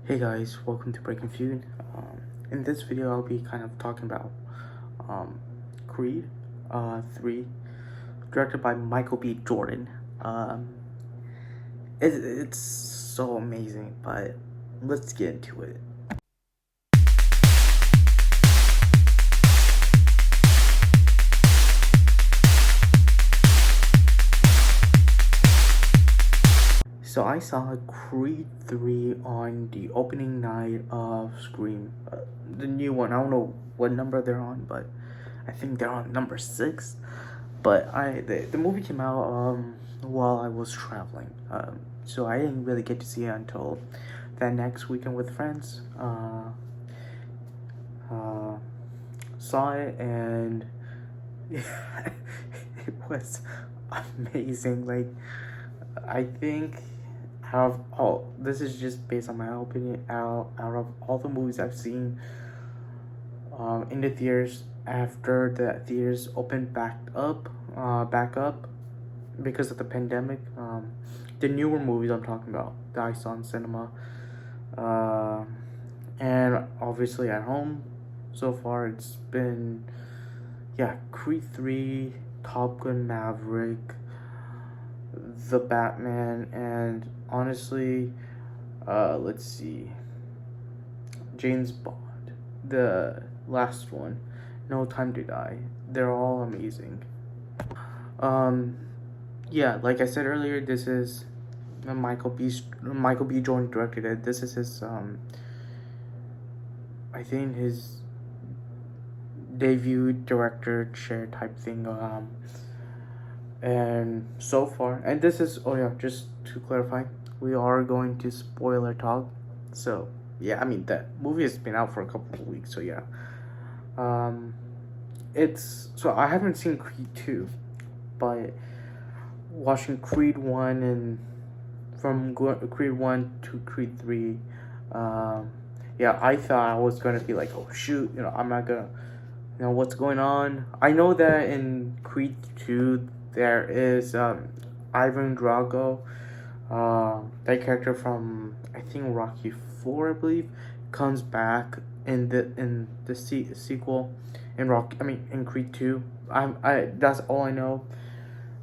Hey guys, welcome to Breaking Feud. In this video, I'll be kind of talking about um, Creed 3, directed by Michael B. Jordan. Um, it's so amazing, but let's get into it. So I saw Creed 3 on the opening night of Scream, the new one. I don't know what number they're on, but I think they're on number 6. But the movie came out while I was traveling, so I didn't really get to see it until that next weekend with friends. Uh, saw it, and it was amazing. Like, I think out of all, this is just based on my opinion, out of all the movies I've seen in the theaters after the theaters opened back up because of the pandemic. The newer movies I'm talking about that I saw in cinema, uh, and obviously at home. So far, it's been Creed 3, Top Gun Maverick, The Batman, and honestly, let's see, James Bond, the last one, No Time to Die. They're all amazing. Um, like I said earlier, this is Michael B. Jordan directed it. This is his I think his debut director chair type thing. And so far, and this is just to clarify, we are going to spoiler talk. So yeah, I mean that movie has been out for a couple of weeks. So yeah, um, I haven't seen Creed 2, but watching Creed 1 and Creed 1 to Creed 3, I thought I was gonna be like, oh shoot, I'm not gonna, what's going on. I know that in Creed 2 there is Ivan Drago, that character from I think Rocky 4, I believe, comes back in the sequel in Creed 2. I That's all I know.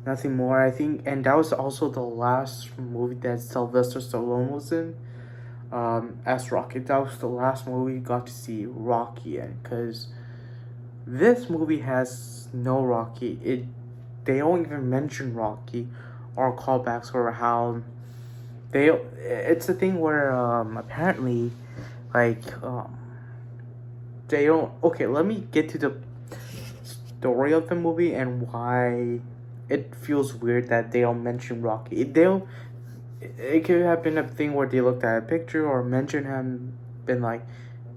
Nothing more, I think, and that was also the last movie that Sylvester Stallone was in, as Rocky. That was the last movie we got to see Rocky in, because this movie has no Rocky. They don't even mention Rocky or callbacks or how they. It's a thing where apparently, like they don't. Okay, let me get to the story of the movie and why it feels weird that they don't mention Rocky. They don't. It could have been a thing where they looked at a picture or mentioned him, been like,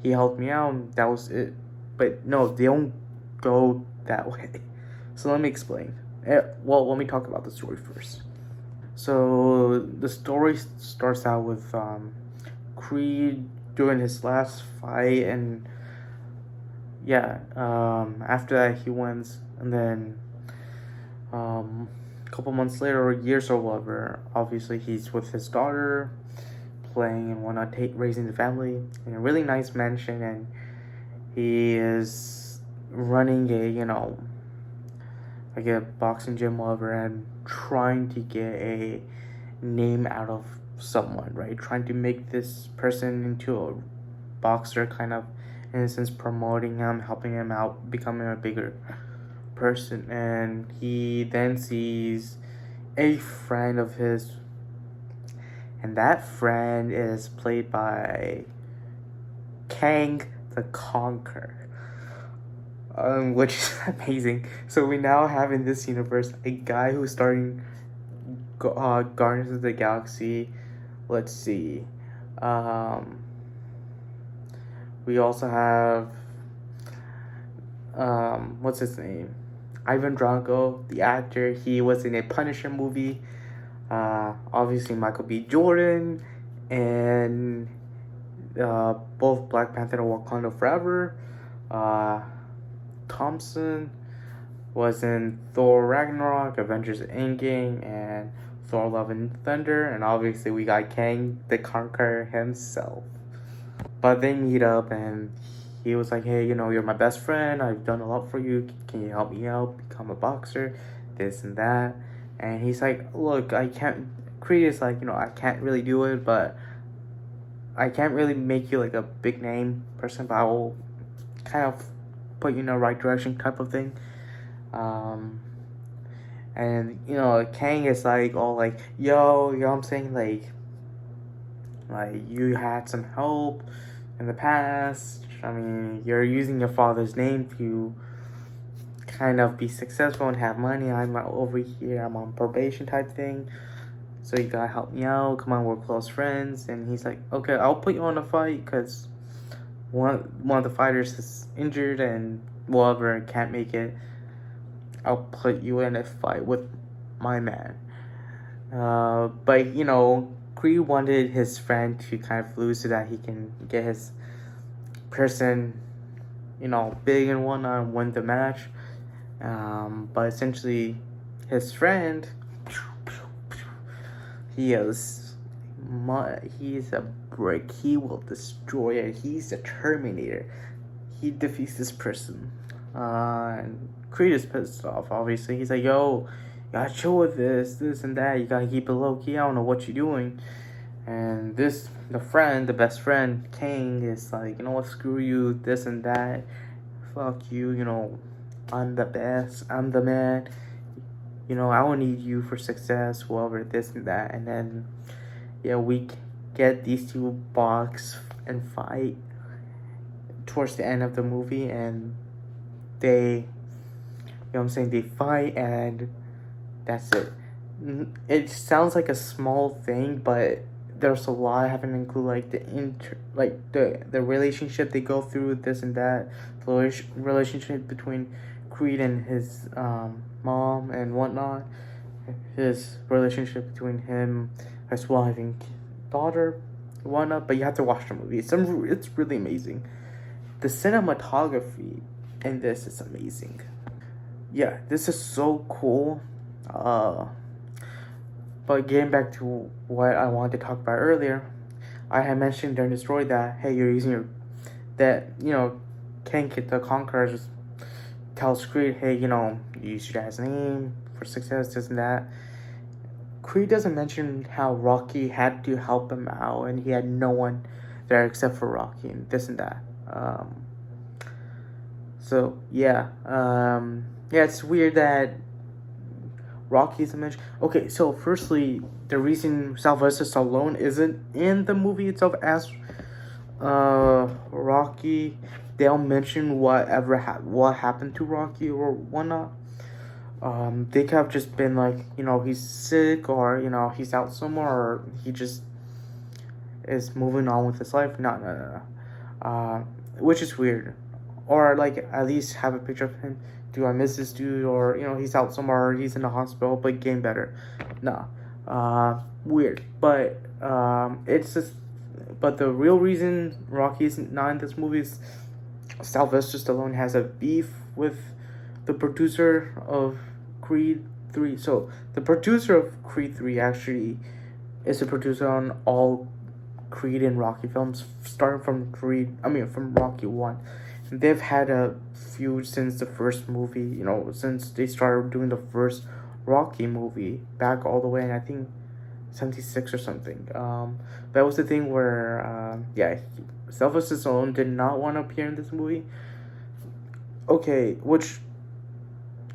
he helped me out, and that was it. But no, they don't go that way. So let me explain. Well, let me talk about the story first. So the story starts out with Creed doing his last fight, and after that he wins, and then a couple months later or years or whatever, obviously he's with his daughter, playing and whatnot, raising the family in a really nice mansion, and he is running a boxing gym whatever, and trying to get a name out of someone, right? Trying to make this person into a boxer, kind of, in a sense, promoting him, helping him out, becoming a bigger person. And he then sees a friend of his, and that friend is played by Kang the Conqueror, which is amazing. So we now have in this universe a guy who's starting Guardians of the Galaxy. Let's see. We also have what's his name? Ivan Drago, the actor. He was in a Punisher movie. Obviously Michael B. Jordan, and both Black Panther and Wakanda Forever. Thompson was in Thor Ragnarok, Avengers Endgame, and Thor Love and Thunder, and obviously we got Kang the Conqueror himself. But they meet up, and he was like, "Hey, you're my best friend. I've done a lot for you. Can you help me out? Become a boxer, this and that." And he's like, "Look, I can't." Creed is like, I can't really do it, but I can't really make you like a big name person, but I will kind of put you in the right direction, type of thing. Um, and Kang is like all like, "Yo, what I'm saying, like you had some help in the past. I mean, you're using your father's name to kind of be successful and have money. I'm over here, I'm on probation type thing. So you gotta help me out. Come on, we're close friends." And he's like, "Okay, I'll put you on a fight because one of the fighters is injured and whoever can't make it, I'll put you in a fight with my man." But Creed wanted his friend to kind of lose so that he can get his person, big and whatnot, and win the match. But essentially, his friend, he is, he's a brick. He will destroy it. He's a Terminator. He defeats this person. And Creed is pissed off. Obviously, he's like, "Yo, you gotta chill with this and that. You gotta keep it low key. I don't know what you're doing." And the best friend, Kang, is like, "You know what? Screw you. This and that. Fuck you. I'm the best. I'm the man. I don't need you for success, whoever, this and that." And then, yeah, we get these two box and fight towards the end of the movie, and they, I'm saying, they fight, and that's it. It sounds like a small thing, but there's a lot. I haven't included like the relationship they go through, this and that, the relationship between Creed and his mom and whatnot, his relationship between him, his wife and daughter, whatnot. But you have to watch the movie. It's really amazing. The cinematography in this is amazing. Yeah, this is so cool. Uh, but getting back to what I wanted to talk about earlier, I had mentioned during the story that, hey, you're using your that King Kid the Conqueror just tells Creed, "Hey, you use your dad's name for success, this and that." Creed doesn't mention how Rocky had to help him out, and he had no one there except for Rocky, and this and that. So yeah, yeah, it's weird that Rocky's a mention. Okay, so firstly, the reason Sylvester Stallone isn't in the movie itself as Rocky, they'll mention what happened to Rocky or whatnot. They could have just been like, he's sick, or he's out somewhere, or he just is moving on with his life. No. Which is weird. Or like at least have a picture of him. Do I miss this dude? Or he's out somewhere, or he's in the hospital but getting better. No. Weird. But it's just. But the real reason Rocky's not in this movie is Sylvester Stallone has a beef with the producer of Creed 3. So the producer of Creed 3 actually is a producer on all Creed and Rocky films, starting from Rocky 1. They've had a feud since the first movie, since they started doing the first Rocky movie back all the way in, I think, 76 or something. That was the thing where, Sylvester Stallone did not want to appear in this movie. Okay,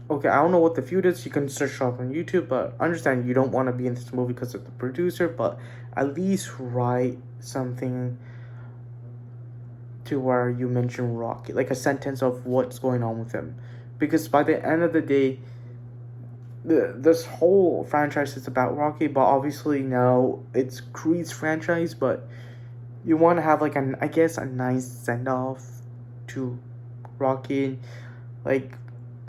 I don't know what the feud is. You can search up on YouTube, but understand you don't want to be in this movie because of the producer, but at least write something to where you mention Rocky, like a sentence of what's going on with him. Because by the end of the day, this whole franchise is about Rocky, but obviously now it's Creed's franchise, but you want to have like a nice send-off to Rocky. Like,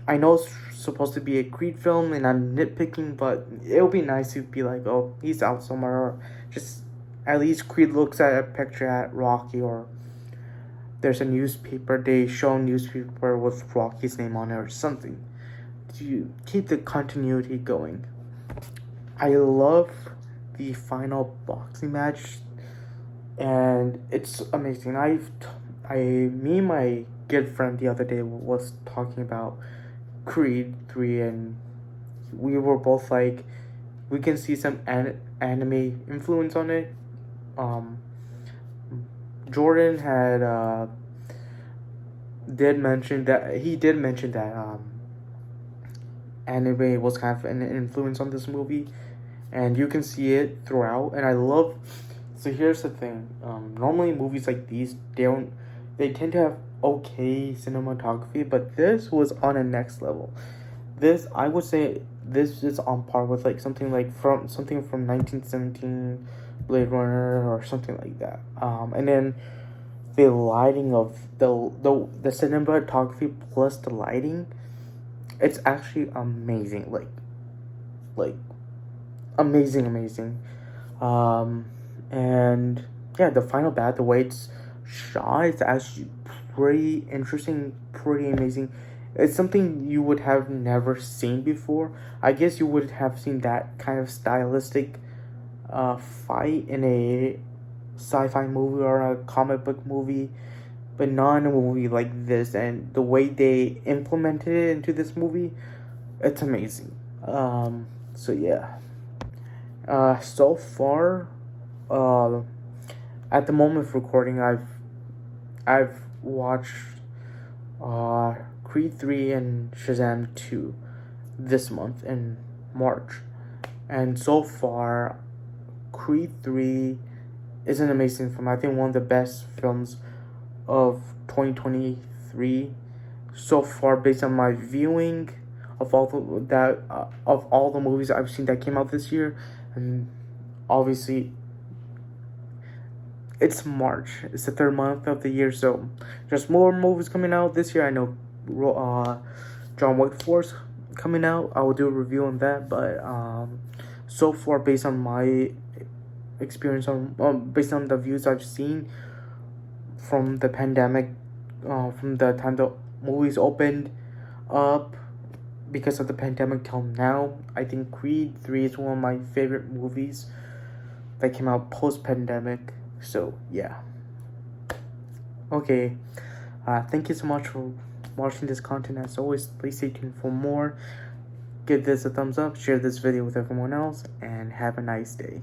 I know it's supposed to be a Creed film and I'm nitpicking, but it'll be nice to be like, oh, he's out somewhere, or just at least Creed looks at a picture at Rocky, or there's a newspaper, they show a newspaper with Rocky's name on it or something to keep the continuity going. I love the final boxing match and it's amazing. Me and my good friend the other day was talking about Creed 3, and we were both like, we can see some anime influence on it. Um, Jordan had did mention that anime was kind of an influence on this movie, and you can see it throughout. And I love. So here's the thing. Normally movies like these, they tend to have okay cinematography, but this was on a next level. This, I would say, this is on par with like something from 1917, Blade Runner or something like that. And then the lighting of the cinematography plus the lighting, it's actually amazing. Like amazing. Um, and yeah, the final bat, the way it's shot, it's actually pretty interesting, pretty amazing. It's something you would have never seen before. I guess you would have seen that kind of stylistic fight in a sci-fi movie or a comic book movie, but not in a movie like this. And the way they implemented it into this movie, it's amazing. So yeah. So far, uh, at the moment of recording, I've watched Creed 3 and Shazam 2 this month in March. And so far, Creed 3 is an amazing film. I think one of the best films of 2023 so far, based on my viewing of all the movies I've seen that came out this year. And obviously it's March. It's the third month of the year, so there's more movies coming out this year. I know John Wick 4's coming out. I will do a review on that, but so far, based on my experience based on the views I've seen from the pandemic, from the time the movies opened up because of the pandemic till now, I think Creed 3 is one of my favorite movies that came out post-pandemic. So yeah. Okay. Thank you so much for watching this content. As always, please stay tuned for more. Give this a thumbs up, share this video with everyone else, and have a nice day.